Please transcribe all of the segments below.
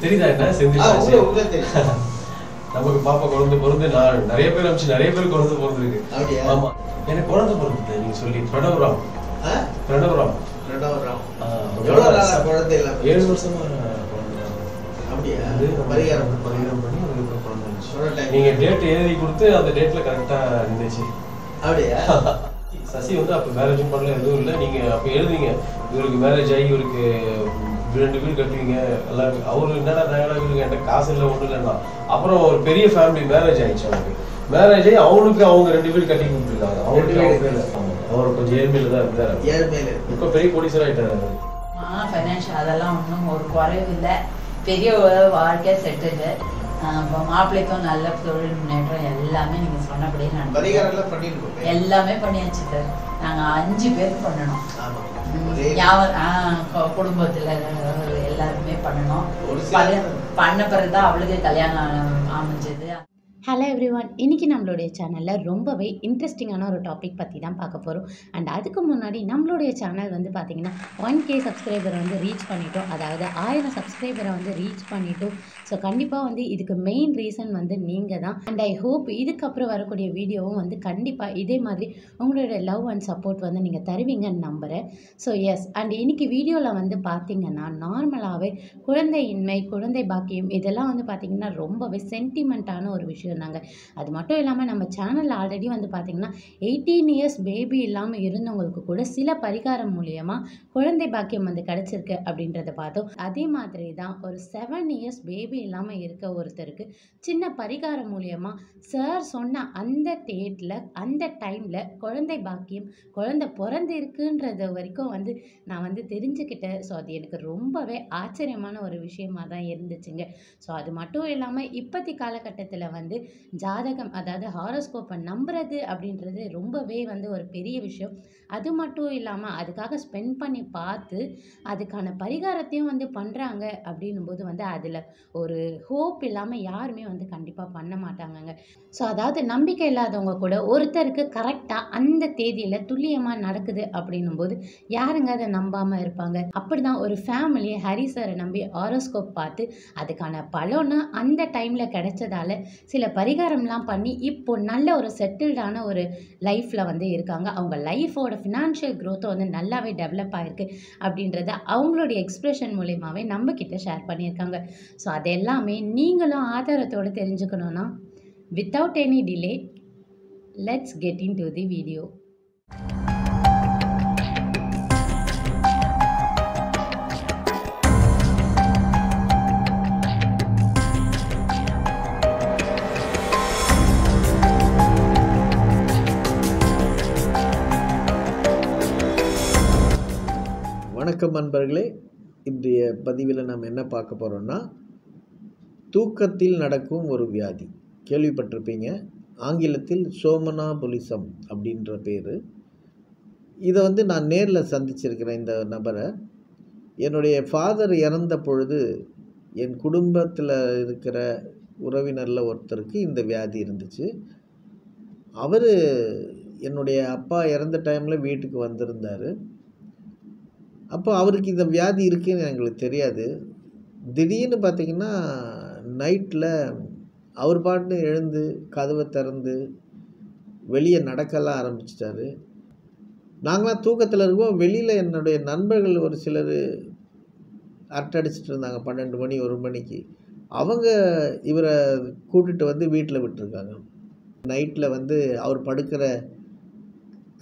தெரியுதா என்ன செந்தில் நமக்கு பாப்பா குழந்தை பிறந்து நான் நிறைய பேர் அமிச்சு நிறைய பேர் குழந்தை பிறந்திருக்கு. ஆமா எனக்கு குழந்தை பிறந்தது நீங்க சொல்லி பிரணவராம் 7 வருஷமா பரிகாரம் பண்ணி குழந்தை நீங்க டேட் எழுதி கொடுத்து அந்த டேட்ல கரெக்டா இருந்துச்சு. அப்படியா? சசி வந்து அப்ப மேரேஜும் பண்ணல எதுவும் இல்லை. நீங்க அப்ப எழுதிங்க இவருக்கு மேரேஜ் ஆகி இவருக்கு 2 வீடு கட்டுவீங்க எல்லாம். அவரு என்னடா நாங்களா வீடு என்கிட்ட காசு இல்லை ஒன்றும் இல்லைன்னா அப்புறம் ஒரு பெரிய ஃபேமிலி மேரேஜ் ஆயிடுச்சு. அவனுக்கு மேரேஜ் ஆகி அவனுக்கு அவங்க 2 வீடு கட்டி கொடுத்துருக்காங்க. அவருக்கு அவர் கொஞ்சம் ஏழ்மையில தான் இருந்தாரு. இப்ப பெரிய கோடீஸ்வரர் ஆயிட்டாரு. ஃபைனான்ஷியல் அதெல்லாம் ஒன்றும் ஒரு குறைவு இல்லை. பெரிய வாழ்க்கை செட்டில். மாப்பிள்ளைக்கும் நல்ல தொழில் முன்னேற்றம் எல்லாமே நீங்க சொன்னபடியே எல்லாமே பண்ணியாச்சு சார். நாங்க 5 பேர் பண்ணணும். குடும்பத்துல எல்லாருமே பண்ணணும். பண்ண பிறகுதான் அவளுக்கு கல்யாணம் அமைஞ்சது. ஹலோ எவ்ரிவான், இன்றைக்கி நம்மளுடைய சேனலில் ரொம்பவே இன்ட்ரெஸ்டிங்கான ஒரு டாபிக் பற்றி தான் பார்க்க போகிறோம். அண்ட் அதுக்கு முன்னாடி நம்மளுடைய சேனல் வந்து பார்த்திங்கன்னா 1K சப்ஸ்கிரைபரை வந்து ரீச் பண்ணிட்டோம். அதாவது 1000 சப்ஸ்கிரைபரை வந்து ரீச் பண்ணிட்டோம். ஸோ கண்டிப்பாக வந்து இதுக்கு மெயின் ரீசன் வந்து நீங்கள் தான். அண்ட் ஐ ஹோப் இதுக்கப்புறம் வரக்கூடிய வீடியோவும் வந்து கண்டிப்பாக இதே மாதிரி உங்களுடைய லவ் அண்ட் சப்போர்ட் வந்து நீங்கள் தருவீங்கன்னு நம்புகிறேன். ஸோ எஸ், அண்ட் இன்றைக்கி வீடியோவில் வந்து பார்த்திங்கன்னா நார்மலாகவே குழந்தையின்மை, குழந்தை பாக்கியம் இதெல்லாம் வந்து பார்த்திங்கன்னா ரொம்பவே சென்டிமெண்ட்டான ஒரு விஷயம். அது மட்டும் இல்லாமல் நம்ம சேனல் ஆல்ரெடி வந்து பார்த்தீங்கன்னா 18 இயர்ஸ் பேபி இல்லாமல் இருந்தவங்களுக்கு கூட சில பரிகாரம் மூலியமாக குழந்தை பாக்கியம் வந்து கிடைச்சிருக்கு அப்படின்றத பார்த்தோம். அதே மாதிரி தான் ஒரு 7 இயர்ஸ் பேபி இல்லாமல் இருக்க ஒருத்தருக்கு சின்ன பரிகாரம் மூலியமாக சார் சொன்ன அந்த டேட்டில் அந்த டைமில் குழந்தை பாக்கியம் குழந்தை பிறந்திருக்குன்றது வரைக்கும் வந்து நான் வந்து தெரிஞ்சுக்கிட்டேன். ஸோ அது எனக்கு ரொம்பவே ஆச்சரியமான ஒரு விஷயமாக தான் இருந்துச்சுங்க. ஸோ அது மட்டும் இல்லாமல் இப்போத்தி காலகட்டத்தில் வந்து ஜாதகம் அதாவது ஹாரோஸ்கோப்பை நம்புறது அப்படின்றது ரொம்பவே வந்து ஒரு பெரிய விஷயம். அது மட்டும் இல்லாமல் அதுக்காக ஸ்பெண்ட் பண்ணி பார்த்து அதுக்கான பரிகாரத்தையும் வந்து பண்ணுறாங்க அப்படின்னும் போது வந்து அதில் ஒரு ஹோப் இல்லாமல் யாருமே வந்து கண்டிப்பாக பண்ண மாட்டாங்கங்க. ஸோ அதாவது நம்பிக்கை இல்லாதவங்க கூட ஒருத்தருக்கு கரெக்டாக அந்த தேதியில் துல்லியமாக நடக்குது அப்படின்னும் போது யாருங்க அதை நம்பாமல் இருப்பாங்க? அப்படி தான் ஒரு ஃபேமிலியை ஹரி சாரை நம்பி ஹாரோஸ்கோப் பார்த்து அதுக்கான பலன்னு அந்த டைமில் கிடைச்சதால சில பரிகாரம்லாம் பண்ணி இப்போ நல்ல ஒரு செட்டில்டான ஒரு லைஃப்பில் வந்து இருக்காங்க. அவங்க லைஃபோட ஃபினான்ஷியல் க்ரோத்தை வந்து நல்லாவே டெவலப் ஆகிருக்கு அப்படின்றத அவங்களுடைய எக்ஸ்ப்ரெஷன் மூலியமாகவே நம்மக்கிட்ட ஷேர் பண்ணியிருக்காங்க. ஸோ அது எல்லாமே நீங்களும் ஆதாரத்தோடு தெரிஞ்சுக்கணுன்னா without any delay let's get into the video. வணக்கம் நண்பர்களே, இன்றைய பதிவில் நாம் என்ன பார்க்க போகிறோம்னா தூக்கத்தில் நடக்கும் ஒரு வியாதி. கேள்விப்பட்டிருப்பீங்க, ஆங்கிலத்தில் சோமனாபுலிசம் அப்படின்ற பேர். இதை வந்து நான் நேரில் சந்திச்சிருக்கிறேன். இந்த நபரை என்னுடைய ஃபாதர் இறந்த பொழுது என் குடும்பத்தில் இருக்கிற உறவினரில் ஒருத்தருக்கு இந்த வியாதி இருந்துச்சு. அவர் என்னுடைய அப்பா இறந்த டைமில் வீட்டுக்கு வந்திருந்தார். அப்போ அவருக்கு இந்த வியாதி இருக்குன்னு எங்களுக்கு தெரியாது. திடீர்னு பார்த்திங்கன்னா நைட்டில் அவர் பாட்டு எழுந்து கதவை திறந்து வெளியே நடக்கலாம் ஆரம்பிச்சிட்டாரு. நாங்களாம் தூக்கத்தில் இருக்கோம். வெளியில் என்னுடைய நண்பர்கள் ஒரு சிலர் அரட்டடிச்சிட்டு இருந்தாங்க. 12 மணி 1 மணிக்கு அவங்க இவரை கூட்டிகிட்டு வந்து வீட்டில் விட்டுருக்காங்க. நைட்டில் வந்து அவர் படுக்கிற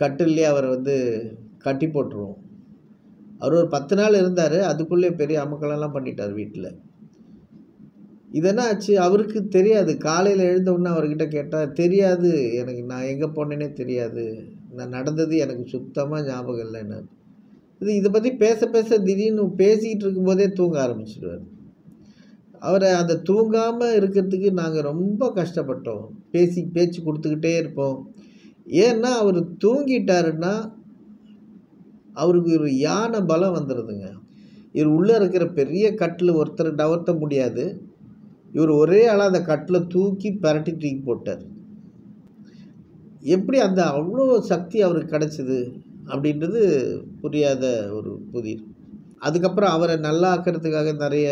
கட்டிலே அவரை வந்து கட்டி போட்டுருவோம். அவர் ஒரு 10 நாள் இருந்தார். அதுக்குள்ளே பெரிய அமக்கலெல்லாம் பண்ணிட்டார் வீட்டில். இதெல்லாம் ஆச்சு அவருக்கு தெரியாது. காலையில் எழுந்தவுடனே அவர்கிட்ட கேட்டால் தெரியாது, எனக்கு நான் எங்கே போனேன்னே தெரியாது, நான் நடந்தது எனக்கு சுத்தமாக ஞாபகம் இல்லைன்னு. இதை பற்றி பேச பேச திடீர்னு பேசிக்கிட்டு இருக்கும்போதே தூங்க ஆரம்பிச்சிடுவார். அவரை அந்த தூங்காமல் இருக்கிறதுக்கு நாங்கள் ரொம்ப கஷ்டப்பட்டோம். பேச்சு கொடுத்துக்கிட்டே இருப்போம். ஏன்னா அவர் தூங்கிட்டாருன்னா அவருக்கு ஒரு யானை பலம் வந்துடுதுங்க. இவர் உள்ளே இருக்கிற பெரிய கட்டில் ஒருத்தர் நவர்த்த முடியாது. இவர் ஒரே ஆளாக அந்த கட்டில் தூக்கி தூக்கி போட்டார். எப்படி அந்த அவ்வளோ சக்தி அவருக்கு கிடச்சிது அப்படின்றது புரியாத ஒரு புதிர். அதுக்கப்புறம் அவரை நல்லா ஆக்கிறதுக்காக நிறைய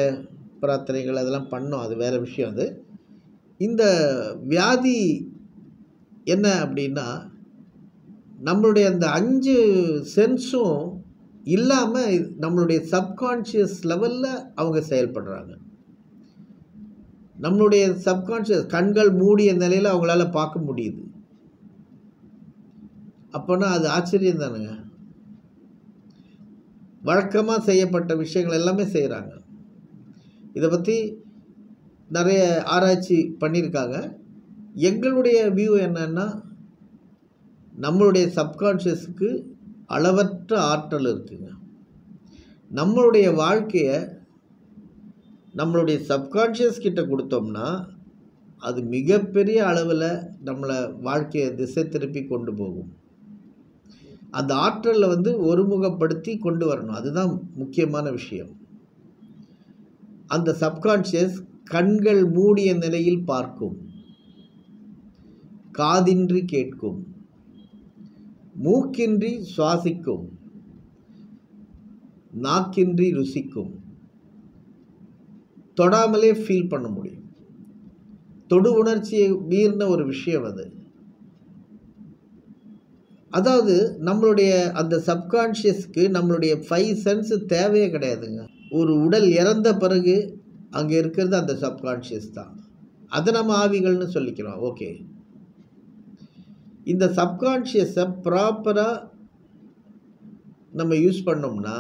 பிரார்த்தனைகள் அதெல்லாம் பண்ணோம், அது வேறு விஷயம். அது இந்த வியாதி என்ன அப்படின்னா, நம்மளுடைய அந்த 5 சென்ஸும் இல்லாமல் நம்மளுடைய சப்கான்ஷியஸ் லெவலில் அவங்க செயல்படுறாங்க. நம்மளுடைய சப்கான்ஷியஸ் கண்கள் மூடிய நிலையில் அவங்களால பார்க்க முடியுது. அப்போனா அது ஆச்சரியம் தானுங்க. வழக்கமாக செய்யப்பட்ட விஷயங்கள் எல்லாமே செய்கிறாங்க. இதை பற்றி நிறைய ஆராய்ச்சி பண்ணியிருக்காங்க. எங்களுடைய வியூ என்னன்னா, நம்மளுடைய சப்கான்ஷியஸுக்கு அளவற்ற ஆற்றல் இருக்குங்க. நம்மளுடைய வாழ்க்கையை நம்மளுடைய சப்கான்ஷியஸ் கிட்ட கொடுத்தோம்னா அது மிகப்பெரிய அளவில் நம்மளை வாழ்க்கையை திசை திருப்பி கொண்டு போகும். அந்த ஆற்றலை ஒருமுகப்படுத்தி கொண்டு வரணும். அதுதான் முக்கியமான விஷயம். அந்த சப்கான்ஷியஸ் கண்கள் மூடிய நிலையில் பார்க்கும், காதின்றி கேட்கும், மூக்கின்றி சுவாசிக்கும், நாக்கின்றி ருசிக்கும், தொடாமலே ஃபீல் பண்ண முடியும். தொடு உணர்ச்சியை மீறின ஒரு விஷயம் அது. அதாவது நம்மளுடைய அந்த சப்கான்ஷியஸ்க்கு நம்மளுடைய 5 சென்ஸ் தேவையே கிடையாதுங்க. ஒரு உடல் இறந்த பிறகு அங்கே இருக்கிறது அந்த சப்கான்ஷியஸ் தான். அதை நம்ம ஆவிகள்னு சொல்லிக்கிறோம். ஓகே, இந்த சப்கான்ஷியஸை ப்ராப்பராக நம்ம யூஸ் பண்ணோம்னா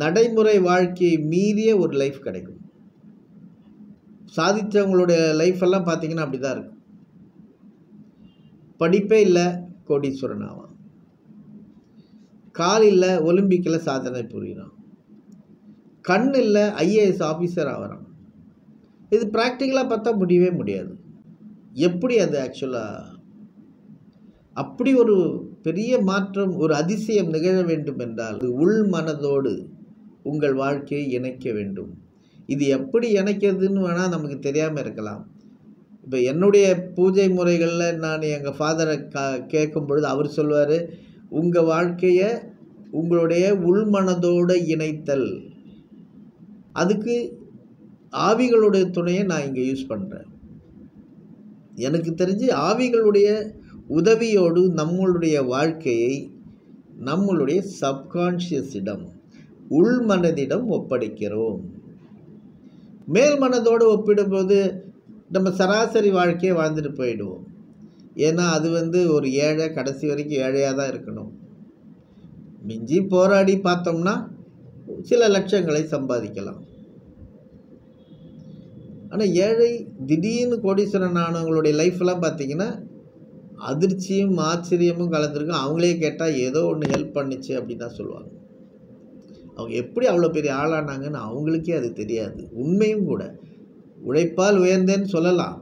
நடைமுறை வாழ்க்கையை மீறிய ஒரு லைஃப் கிடைக்கும். சாதித்தவங்களுடைய லைஃப்பெல்லாம் பார்த்திங்கன்னா அப்படி தான் இருக்கும். படிப்பே இல்லை, கோடீஸ்வரன் ஆவான். கால் இல்லை, ஒலிம்பிக்கில் சாதனை புரிகிறான். கண் இல்லை, ஐஏஎஸ் ஆஃபீஸர் ஆகிறான். இது ப்ராக்டிக்கலாக பார்த்தா முடியவே முடியாது. எப்படி அது ஆக்சுவலாக அப்படி ஒரு பெரிய மாற்றம், ஒரு அதிசயம் நிகழ வேண்டும் என்றால் உள் மனதோடு உங்கள் வாழ்க்கையை இணைக்க வேண்டும். இது எப்படி இணைக்கிறதுன்னு வேணால் நமக்கு தெரியாமல் இருக்கலாம். இப்போ என்னுடைய பூஜை முறைகளில் நான் எங்கள் ஃபாதரை கேட்கும் பொழுது அவர் சொல்வார், உங்கள் வாழ்க்கையை உங்களுடைய உள்மனதோடு இணைத்தல். அதுக்கு ஆவிகளுடைய துணையை நான் இங்கே யூஸ் பண்ணுறேன். எனக்கு தெரிஞ்சு ஆவிகளுடைய உதவியோடு நம்மளுடைய வாழ்க்கையை நம்மளுடைய சப்கான்ஷியஸிடம், உள்மனதிடம் ஒப்படைக்கிறோம். மேல் மனதோடு ஒப்பிடும்போது நம்ம சராசரி வாழ்க்கையை வாழ்ந்துட்டு போயிடுவோம். ஏன்னா அது ஒரு ஏழை, கடைசி வரைக்கும் ஏழையாக தான் இருக்கணும். மிஞ்சி போராடி பார்த்தோம்னா சில லட்சங்களை சம்பாதிக்கலாம். ஆனால் ஏழை திடீர்னு கோடீஸ்வரன் ஆனவங்களுடைய லைஃப்லாம் பார்த்திங்கன்னா அதிர்ச்சியும் ஆச்சரியமும் கலந்துருக்கும். அவங்களே கேட்டால் ஏதோ ஒன்று ஹெல்ப் பண்ணிச்சு அப்படின்னு தான் சொல்லுவாங்க. அவங்க எப்படி அவ்வளோ பெரிய ஆளானாங்கன்னு அவங்களுக்கே அது தெரியாது. உண்மையும் கூட. உழைப்பால் உயர்ந்தேன்னு சொல்லலாம்.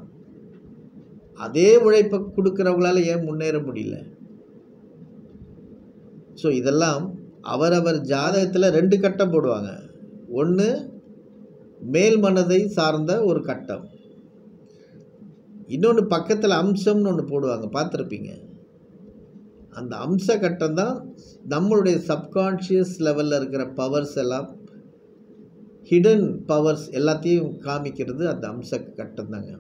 அதே உழைப்பை கொடுக்குறவங்களால ஏன் முன்னேற முடியல? ஸோ இதெல்லாம் அவரவர் ஜாதகத்தில் 2 கட்டம் போடுவாங்க. ஒன்று மேல் மனதை சார்ந்த ஒரு கட்டம், இன்னொன்று பக்கத்தில் அம்சம்னு ஒன்று போடுவாங்க, பார்த்துருப்பீங்க. அந்த அம்ச கட்டம் தான் நம்மளுடைய சப்கான்ஷியஸ் லெவலில் இருக்கிற பவர்ஸ் எல்லாம், ஹிடன் பவர்ஸ் எல்லாத்தையும் காமிக்கிறது அந்த அம்ச கட்டம் தாங்க.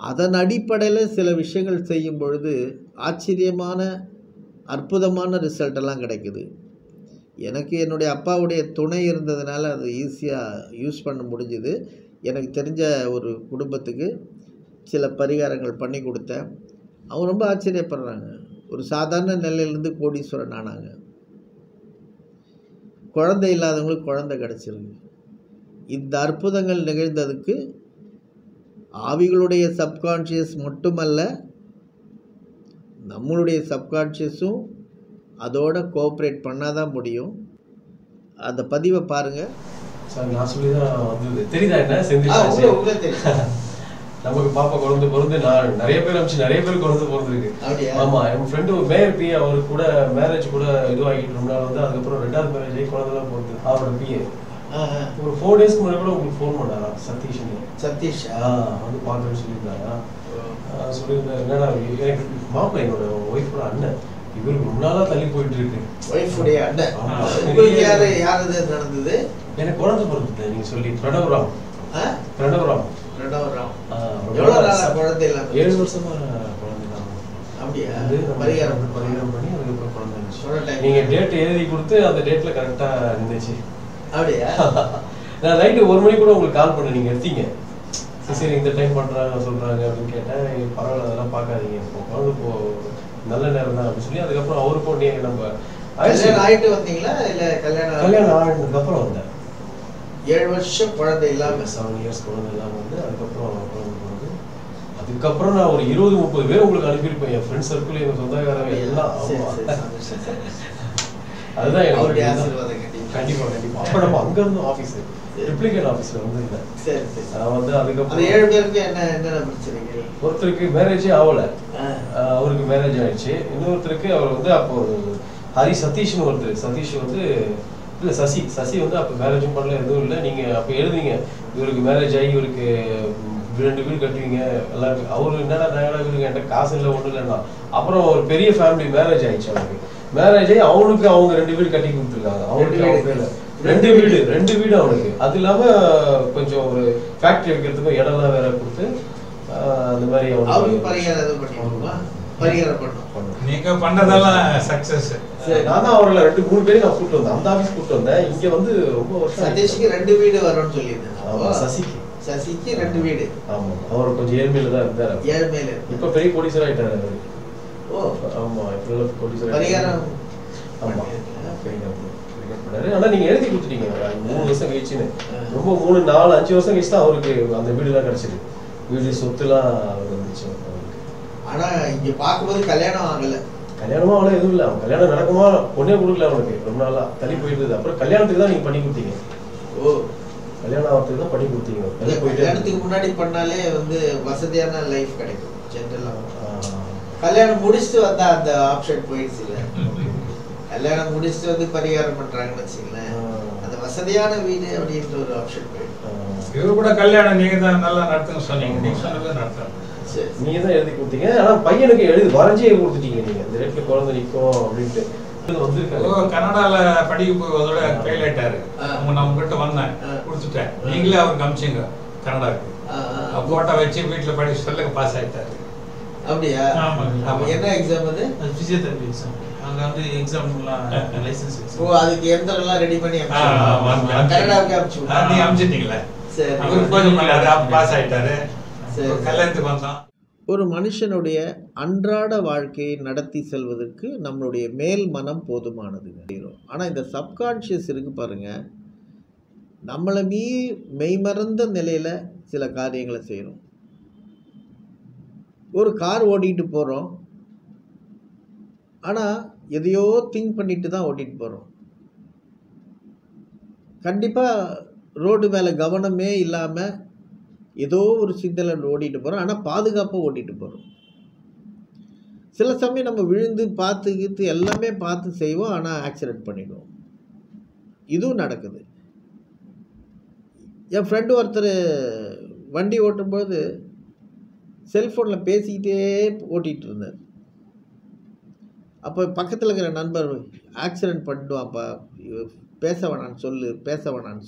அதன் அடிப்படையில் சில விஷயங்கள் செய்யும் பொழுது ஆச்சரியமான அற்புதமான ரிசல்ட்டெல்லாம் கிடைக்குது. எனக்கு என்னுடைய அப்பாவுடைய துணை இருந்ததுனால அது ஈஸியாக யூஸ் பண்ண முடிஞ்சுது. எனக்கு தெரிஞ்ச ஒரு குடும்பத்துக்கு சில பரிகாரங்கள் பண்ணி கொடுத்தேன். அவங்க ரொம்ப ஆச்சரியப்படுறாங்க. ஒரு சாதாரண நிலையிலேருந்து கோடீஸ்வரன் ஆனாங்க. குழந்தை இல்லாதவங்களுக்கு குழந்தை கிடச்சிருக்கு. இந்த அற்புதங்கள் நிகழ்ந்ததுக்கு ஆவிகளுடைய சப்கான்ஷியஸ் மட்டுமல்ல, நம்மளுடைய சப்கான்ஷியஸும் அதோட கோஆப்ரேட் பண்ணால் தான் முடியும். அந்த பதிவை பாருங்கள் சார். நான் சொல்லி தான் வந்தது. தெரியுதா என்ன செஞ்சு நமக்கு பாப்பா குழந்தை நான் நிறைய பேர் அனுப்பிச்சு நிறைய பேர் பிறந்திருக்கு. ஆமா, என் ஃப்ரெண்டு மேயர் பிஏ, அவருக்கு கூட மேரேஜ் கூட இதுவாகிட்டு இருந்தாலும் அதுக்கப்புறம் 2வது மேரேஜ் ஆகி குழந்தைலாம் போகுது. அவரோட பிஏ ஒரு 4 டேஸ்க்கு முன்னாடி கூட உங்களுக்கு ஃபோன் பண்ணாரா சதீஷ் பார்க்கணும்னு சொல்லியிருந்தாரா. சொல்லியிருந்தாரு. என்னடா எனக்கு மாப்பிள்ளை என்னோட ஒய்ஃபோட அண்ணன் இவருக்கு முன்னால தள்ளி போயிட்டு இருக்கு. ஒய்ஃபுடைய அண்ணன். உங்களுக்கு யாரு நடந்தது? எனக்கு குழந்தை பிறந்தது நீங்க சொல்லி பிரணவராம். பிரணவராம். எவ்வளவு நாளா குழந்தை இல்லாம? 7 வருஷமா குழந்தை இல்லாம. அப்படியா? பரிகாரம் பண்ணி அதுக்கப்புறம் குழந்தை இருந்துச்சு. நீங்க டேட் எழுதி கொடுத்து அந்த டேட்ல கரெக்டா இருந்துச்சு. அப்படியா? நான் நைட்டு 1 மணி கூட உங்களுக்கு கால் பண்ண, நீங்க எடுத்தீங்க. சரி இந்த டைம் பண்றாங்க சொல்றாங்க அப்படின்னு கேட்டேன். பரவாயில்ல அதெல்லாம் பார்க்காதீங்க, குழந்தை நல்ல நேரம் தான் அப்படின்னு சொல்லி அதுக்கப்புறம் அவருக்கும் நம்ம ஆயிட்டு வந்தீங்களா இல்ல கல்யாணம் ஆனதுக்கு அப்புறம் வந்தேன். 7 வருஷம் குழந்தை இல்லாம 7 இயர்ஸ் குழந்தை இல்லாம வந்து அதுக்கப்புறம் குழந்தை வந்து அதுக்கப்புறம் நான் ஒரு 20-30 பேர் உங்களுக்கு அனுப்பியிருப்பேன். என் ஃப்ரெண்ட் சர்க்கிள், எங்க சொந்தக்காரங்க எல்லாம். அதுதான் என்னுடைய ஆசீர்வாதம். கண்டிப்பா கண்டிப்பா. அப்ப நம்ம அங்க இருந்தோம் ஆபீஸ், ரிப்ளிகேட் ஆபீஸ்ல வந்து இல்ல. சரி சரி. நான் வந்து அதுக்கப்புறம் 7 பேருக்கு என்ன பிரச்சனைங்க? ஒருத்தருக்கு மேரேஜே ஆகல, அவருக்கு மேரேஜ் ஆயிடுச்சு. இன்னொருத்தருக்கு அவர் வந்து அப்போ ஹரி சதீஷ்னு ஒருத்தர், சதீஷ் வந்து இல்ல சசி வந்து அப்ப மேரேஜும் பண்ணல, எதுவும் இல்லை. நீங்க அப்ப எழுதுங்க இவருக்கு மேரேஜ் ஆகி இவருக்கு 2 வீடு கட்டுவீங்க எல்லாம். அவரு என்னடா நாங்கடா வீடு என்கிட்ட காசு இல்லை ஒன்றும் இல்லைன்னா. அப்புறம் ஒரு பெரிய ஃபேமிலி மேரேஜ் ஆயிடுச்சு. அவருக்கு மேரேஜ் ஆகி அவனுக்கு அவங்க 2 வீடு கட்டி கொடுத்துருக்காங்க. அவனுக்கு அவங்க பேர்ல 2 வீடு அவனுக்கு. அது இல்லாம கொஞ்சம் ஒரு ஃபேக்டரி வைக்கிறதுக்கும் இடம்லாம் வேற கொடுத்து அந்த மாதிரி அவனுக்கு பரிகாரம் பண்ணோம். நீங்க பண்ணதெல்லாம் சக்சஸ். நான் தான் அவர்களை 2-3 பேரையும் நான் கூப்பிட்டு வந்தேன், அந்த ஆபீஸ் கூப்பிட்டு வந்தேன். இங்க வந்து ரொம்ப வருஷம். சதீஷ்க்கு 2 வீடு வரும்னு சொல்லியிருந்தேன். சசிக்கு 2 வீடு. ஆமா, அவர் கொஞ்சம் ஏழ்மையில தான் இருந்தாரு. ஏழ்மையில இப்ப பெரிய கோடீஸ்வரர் ஆயிட்டாரு அவரு. ஓ ஆமா, இப்ப கோடீஸ்வரர். பரிகாரம் ஆமா ஆனா நீங்க எழுதி கொடுத்துட்டீங்க 3 வருஷம் கழிச்சுன்னு. ரொம்ப 3-4-5 வருஷம் கழிச்சு தான் அவருக்கு அந்த வீடு எல்லாம் கிடைச்சது. வீடு சொத்துலாம் அவருக்கு வந்துச்சு. ஆனா இங்க பாக்கும்போது கல்யாணம் ஆகல. கல்யாணமா அவ்வளவு எதுவும் இல்லை. அவன் கல்யாணம் நடக்குமா பொண்ணே கொடுக்கல அவனுக்கு, ரொம்ப நாளா தள்ளி போயிட்டு. அப்புறம் கல்யாணத்துக்கு தான் நீங்க பண்ணி கொடுத்தீங்க. ஓ கல்யாணம் ஆகிறதுக்கு தான் பண்ணி கொடுத்தீங்க. கல்யாணத்துக்கு முன்னாடி பண்ணாலே வந்து வசதியான லைஃப் கிடைக்கும் ஜென்ரலா. கல்யாணம் முடிச்சுட்டு வந்தா அந்த ஆப்ஷன் போயிடுச்சு இல்ல. கல்யாணம் முடிச்சுட்டு வந்து பரிகாரம் பண்றாங்கன்னு வச்சுங்களேன், அந்த வசதியான வீடு அப்படின்ற ஒரு ஆப்ஷன் போயிடும். இவரு கூட கல்யாணம் நீங்க தான் நல்லா நடத்துன்னு சொன்னீங்க, நீங்க சொன்னது நடத்துறோம். நீங்க தான் எழுதி கொடுத்தீங்க. ஆனா பையனுக்கு எழுதி வரைஞ்சே கொடுத்துட்டீங்க நீங்க, இந்த ரேட்ல குழந்தை நிற்கும் அப்படின்ட்டு. கனடால படிக்க போய் அதோட ஃபெயில் ஆயிட்டாரு. அவங்க நான் உங்ககிட்ட வந்தேன் கொடுத்துட்டேன், நீங்களே அவருக்கு அமிச்சிங்க கனடாக்கு. போட்டோ வச்சு வீட்டுல படிக்க சொல்ல பாஸ் ஆயிட்டாரு. அப்படியா? என்ன எக்ஸாம் அது? Physiotherapy exam. அங்க வந்து எக்ஸாம்லாம் லைசென்ஸ். ஓ அதுக்கு எந்தெல்லாம் ரெடி பண்ணி கனடாவுக்கு அமிச்சு நீ அமிச்சிட்டீங்களா? சரி, அவருக்கு கொஞ்சம் பாஸ் ஆயிட்டாரு. கல்யாணத்துக்கு வந்தான். ஒரு மனுஷனுடைய அன்றாட வாழ்க்கையை நடத்தி செல்வதற்கு நம்மளுடைய மேல் மனம் போதுமானது. ஆனால் இந்த சப்கான்ஷியஸ் இருக்கு பாருங்க, நம்மளை மெய்மறந்த நிலையில் சில காரியங்களை செய்கிறோம். ஒரு கார் ஓட்டிகிட்டு போகிறோம், ஆனால் எதையோ திங்க் பண்ணிட்டு தான் ஓட்டிகிட்டு போகிறோம். கண்டிப்பாக ரோடு மேலே கவனமே இல்லாமல் ஏதோ ஒரு சிந்தனையில் ஓட்டிகிட்டு போகிறோம், ஆனால் பாதுகாப்பாக ஓட்டிகிட்டு போகிறோம். சில சமயம் நம்ம விழுந்து பார்த்துக்கிட்டு எல்லாமே பார்த்து செய்வோம், ஆனால் ஆக்சிடெண்ட் பண்ணிடுவோம். இதுவும் நடக்குது. என் ஃப்ரெண்டு ஒருத்தர் வண்டி ஓட்டும்போது செல்ஃபோனில் பேசிக்கிட்டே ஓட்டிகிட்டு இருந்தார். அப்போ பக்கத்தில் இருக்கிற நண்பர் ஆக்சிடெண்ட் பண்ணிடுவான்ப்பா, பேச வேணான்னு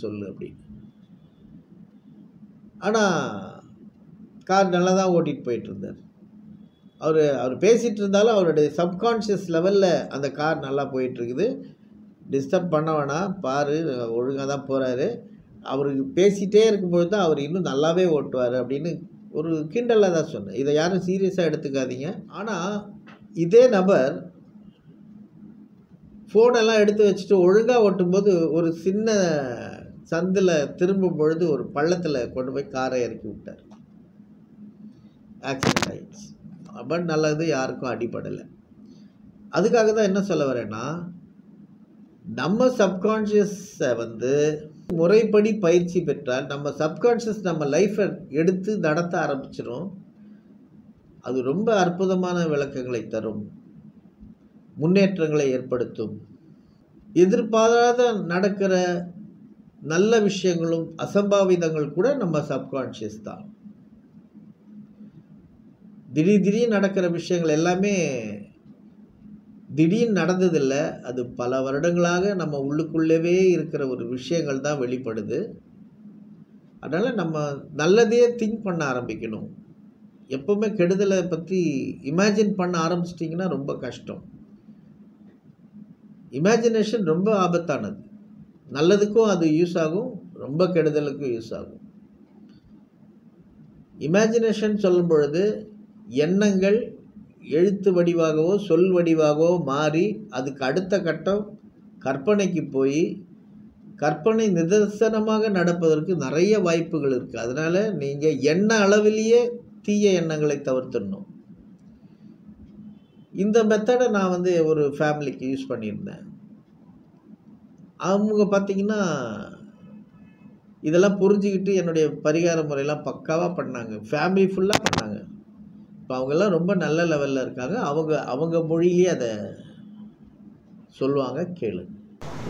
சொல்லு அப்படின்னு. ஆனால் கார் நல்லா தான் ஓட்டிகிட்டு போயிட்டுருந்தார். அவர் பேசிகிட்டு இருந்தாலும் அவருடைய சப்கான்ஷியஸ் லெவலில் அந்த கார் நல்லா போயிட்டுருக்குது. டிஸ்டர்ப் பண்ண வேணாம், பாரு ஒழுங்காக தான் போகிறாரு, அவருக்கு பேசிகிட்டே இருக்கும்போது தான் அவர் இன்னும் நல்லாவே ஓட்டுவார் அப்படின்னு ஒரு கிண்டலாக தான் சொன்னேன். இதை யாரும் சீரியஸாக எடுத்துக்காதீங்க. ஆனால் இதே நபர் ஃபோனெல்லாம் எடுத்து வச்சுட்டு ஒழுங்காக ஓட்டும்போது ஒரு சின்ன சந்தில் திரும்பும் பொழுது ஒரு பள்ளத்தில் கொண்டு போய் காரை இறக்கி விட்டார். ஆக்சிடென்ட் ஆகிடுச்சு. பட் நல்லது, யாருக்கும் அடிபடலை. அதுக்காக தான் என்ன சொல்ல வரேன்னா, நம்ம சப்கான்ஷியஸை வந்து முறைப்படி பயிற்சி பெற்றால் நம்ம சப்கான்ஷியஸ் நம்ம லைஃப்பை எடுத்து நடத்த ஆரம்பிச்சிடும். அது ரொம்ப அற்புதமான விளக்கங்களை தரும், முன்னேற்றங்களை ஏற்படுத்தும். எதிர்பாராத நடக்கிற நல்ல விஷயங்களும் அசம்பாவிதங்கள் கூட நம்ம சப்கான்ஷியஸ் தான். திடீர்னு நடக்கிற விஷயங்கள் எல்லாமே திடீர்னு நடந்ததில்லை, அது பல வருடங்களாக நம்ம உள்ளுக்குள்ளவே இருக்கிற ஒரு விஷயங்கள் தான் வெளிப்படுது. அதனால் நம்ம நல்லதே திங்க் பண்ண ஆரம்பிக்கணும். எப்போவுமே கெடுதலை பற்றி இமேஜின் பண்ண ஆரம்பிச்சிட்டிங்கன்னா ரொம்ப கஷ்டம். இமேஜினேஷன் ரொம்ப ஆபத்தானது. நல்லதுக்கும் அது யூஸ் ஆகும், ரொம்ப கெடுதலுக்கும் யூஸ் ஆகும். இமேஜினேஷன் சொல்லும் பொழுது எண்ணங்கள் எழுத்து வடிவாகவோ சொல் வடிவாகவோ மாறி அதுக்கு அடுத்த கட்டம் கற்பனைக்கு போய் கற்பனை நிதர்சனமாக நடப்பதற்கு நிறைய வாய்ப்புகள் இருக்குது. அதனால் நீங்கள் எண்ண அளவிலேயே தீய எண்ணங்களை தவிர்த்துடணும். இந்த மெத்தடை நான் வந்து ஒரு ஃபேமிலிக்கு யூஸ் பண்ணியிருந்தேன். அவங்க பார்த்திங்கன்னா இதெல்லாம் புரிஞ்சுக்கிட்டு என்னுடைய பரிகார முறையெல்லாம் பக்காவாக பண்ணாங்க. ஃபேமிலி ஃபுல்லாக பண்ணாங்க. இப்போ அவங்கெல்லாம் ரொம்ப நல்ல லெவலில் இருக்காங்க. அவங்க மொழியிலே அதை சொல்லுவாங்க, கேளு.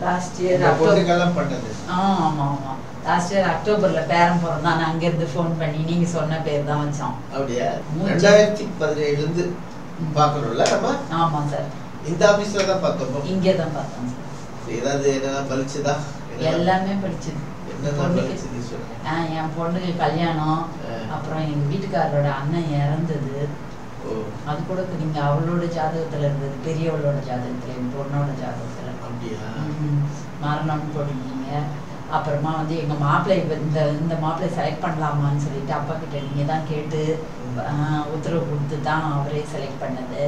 லாஸ்ட் இயர் அக்டோபர்லாம் பண்ணது. ஆமாம் ஆமாம், லாஸ்ட் இயர் அக்டோபரில் பேரன் பிறந்தான். நான் அங்கேருந்து ஃபோன் பண்ணி நீங்கள் சொன்ன பேர் தான் வச்சோம். அப்படியா? 2017 பார்க்கணும்ல நம்ம? ஆமாம் சார். இந்த ஆஃபீஸில் தான் பார்த்தோம். இங்கே தான் பார்த்தோம் சார். ஏதாவது என்னென்ன பலிச்சுதா? எல்லாமே படிச்சது. என் பொண்ணுக்கு கல்யாணம், அப்புறம் எங்கள் வீட்டுக்காரரோட அண்ணன் இறந்தது, அது கூட நீங்க அவளோட ஜாதகத்துல இருந்தது, பெரியவளோட ஜாதகத்துல, என் பொண்ணோட ஜாதகத்துல மரணம்னு போட்டிருக்கீங்க. அப்புறமா வந்து எங்க மாப்பிள்ளை இந்த மாப்பிள்ளை செலக்ட் பண்ணலாமான்னு சொல்லிட்டு அப்பா கிட்ட நீங்க தான் கேட்டு உத்தரவு கொடுத்து தான் அவரே செலக்ட் பண்ணது.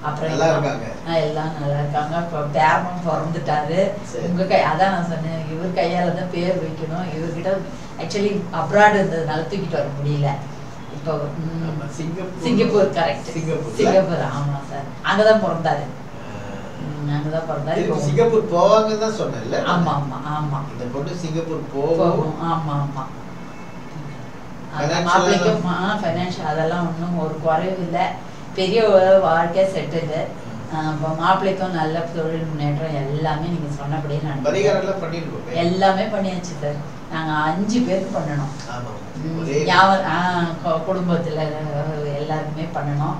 அப்புறம் எல்லாம் நல்லா இருக்காங்க. இப்போ பேரனும் பிறந்துட்டாரு. உங்க அதான் நான் சொன்னேன், இவர் கையால தான் பேர் வைக்கணும். இவர்கிட்ட ஆக்சுவலி அப்ராட் இருந்ததுனால தூக்கிட்டு வர முடியல. இப்போ சிங்கப்பூர், கரெக்ட், சிங்கப்பூர். ஆமா சார், அங்கதான் பிறந்தாரு. அங்கதான் பிறந்தாரு. சிங்கப்பூர் போவாங்க தான் சொன்னேன்ல. ஆமா ஆமா ஆமா, இந்த பொண்ணு சிங்கப்பூர் போகும். ஆமா ஆமா, மாப்பிள்ளைக்கும் ஃபைனான்ஷியல் அதெல்லாம் ஒன்றும் ஒரு குறைவு இல்லை. பெரிய வாழ்க்கை செட்டில். மாப்பிள்ளைக்கும் நல்ல தொழில் முன்னேற்றம் எல்லாமே நீங்க சொன்னபடியே எல்லாமே பண்ணியாச்சு சார். நாங்க 5 பேருக்கு பண்ணணும். குடும்பத்துல எல்லாருக்குமே பண்ணணும்.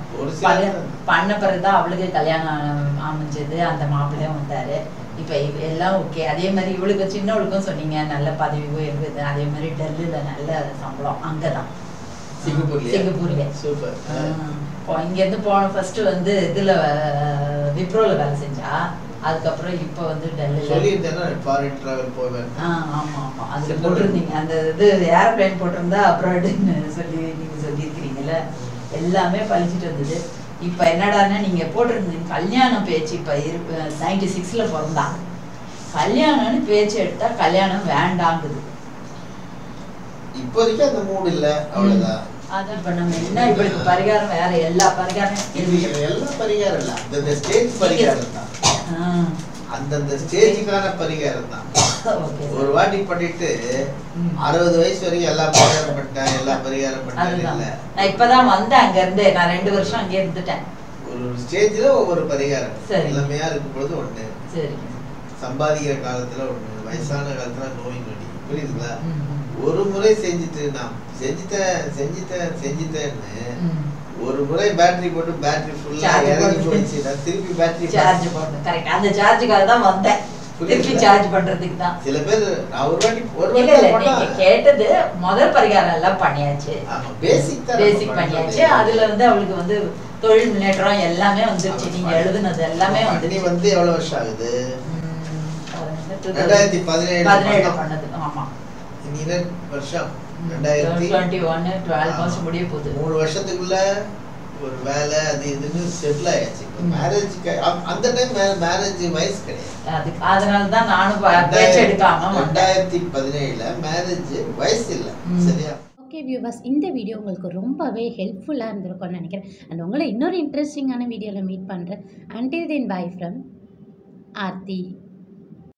பண்ண பிறகுதான் அவளுக்கு கல்யாணம் அமைஞ்சது. அந்த மாப்பிள்ளையும் வந்தாரு. இப்ப எல்லாம் ஓகே. அதே மாதிரி இவளுக்கு சின்னவளுக்கும் சொன்னீங்க நல்ல பதவி உயர்வு. அதே மாதிரி டெல்லியில நல்ல சம்பளம். அங்கதான் சிங்கப்பூர்ல. சூப்பர். இங்க இருந்து போன ஃபர்ஸ்ட் வந்து இதுல விப்ரோல வேலை செஞ்சா, அதுக்கப்புறம் இப்ப வந்து டெல்லியில ஃபாரின் டிராவல் போவேன். ஆமா ஆமா, அதுல போட்டிருந்தீங்க அந்த இது ஏரோப்ளேன் போட்டிருந்தா அப்ராடுன்னு சொல்லி நீங்க சொல்லியிருக்கிறீங்கல்ல, எல்லாமே பழிச்சிட்டு வந்தது. இப்ப என்னடான்னா நீங்க போட்டிருந்தீங்க கல்யாணம் பேச்சு. இப்ப 96ல பிறந்தா, கல்யாணம்னு பேச்சு எடுத்தா கல்யாணம் வேண்டாங்குது. இப்போதைக்கு அந்த மூடு இல்ல, அவ்வளவுதான். அதான் இப்ப நம்ம என்ன இப்படி பரிகாரம் வேற எல்லா பரிகாரம் எல்லா பரிகாரம் இல்ல, அந்த ஸ்டேஜ் பரிகாரம் தான். அந்த ஸ்டேஜுக்கான பரிகாரம் தான். ஒரு வாட்டி பண்ணிட்டு 60 வயசு வரைக்கும் எல்லா பரிகாரம் பண்ணிட்டேன், எல்லா பரிகாரம் பண்ணிட்டேன். நான் இப்பதான் வந்தேன் அங்க இருந்து. நான் 2 வருஷம் அங்கே இருந்துட்டேன். ஒரு ஸ்டேஜ்ல ஒவ்வொரு பரிகாரம். இளமையா இருக்கும் பொழுது ஒண்ணு, சரி, சம்பாதிக்கிற காலத்துல ஒண்ணு, வயசான காலத்துல நோய் நொடி. புரியுதுங்களா? ஒரு முறை செஞ்சுட்டு நான் செஞ்சுட்டேன்னு ஒரு முறை பேட்டரி போட்டு பேட்டரி ஃபுல்லா இறங்கி போயிடுச்சு. நான் திருப்பி பேட்டரி சார்ஜ் போட்டேன். கரெக்ட், அந்த சார்ஜுக்காக தான் வந்தேன். திருப்பி சார்ஜ் பண்றதுக்கு தான். சில பேர் ஒரு வாட்டி கேட்டது முதல் பரிகாரம் எல்லாம் பண்ணியாச்சு. பேசிக் பண்ணியாச்சு. அதுல இருந்து அவளுக்கு வந்து தொழில் முன்னேற்றம் எல்லாமே வந்துருச்சு. நீங்க எழுதுனது எல்லாமே வந்து எவ்வளவு வருஷம் ஆகுது? 2017 பண்ணது. ஆமா, வருஷம் 2021 முடிய போகுது. 3 வருஷத்துக்குள்ள ஒரு வேலை அது இதுன்னு செட்டில் ஆயிடுச்சு. மேரேஜ்க்கு அந்த டைம் மேரேஜ் வயசு கிடையாது. அதனால தான் நானும் பேச்சு எடுக்காம 2017ல மேரேஜ் வயசு இல்லை. சரியா? ஓகே வியூவர்ஸ், இந்த வீடியோ உங்களுக்கு ரொம்பவே ஹெல்ப்ஃபுல்லாக இருந்திருக்கும்னு நினைக்கிறேன். அண்ட் உங்களை இன்னொரு இன்ட்ரெஸ்டிங்கான வீடியோவில் மீட் பண்ணுறேன். Until then bye from Aarthi.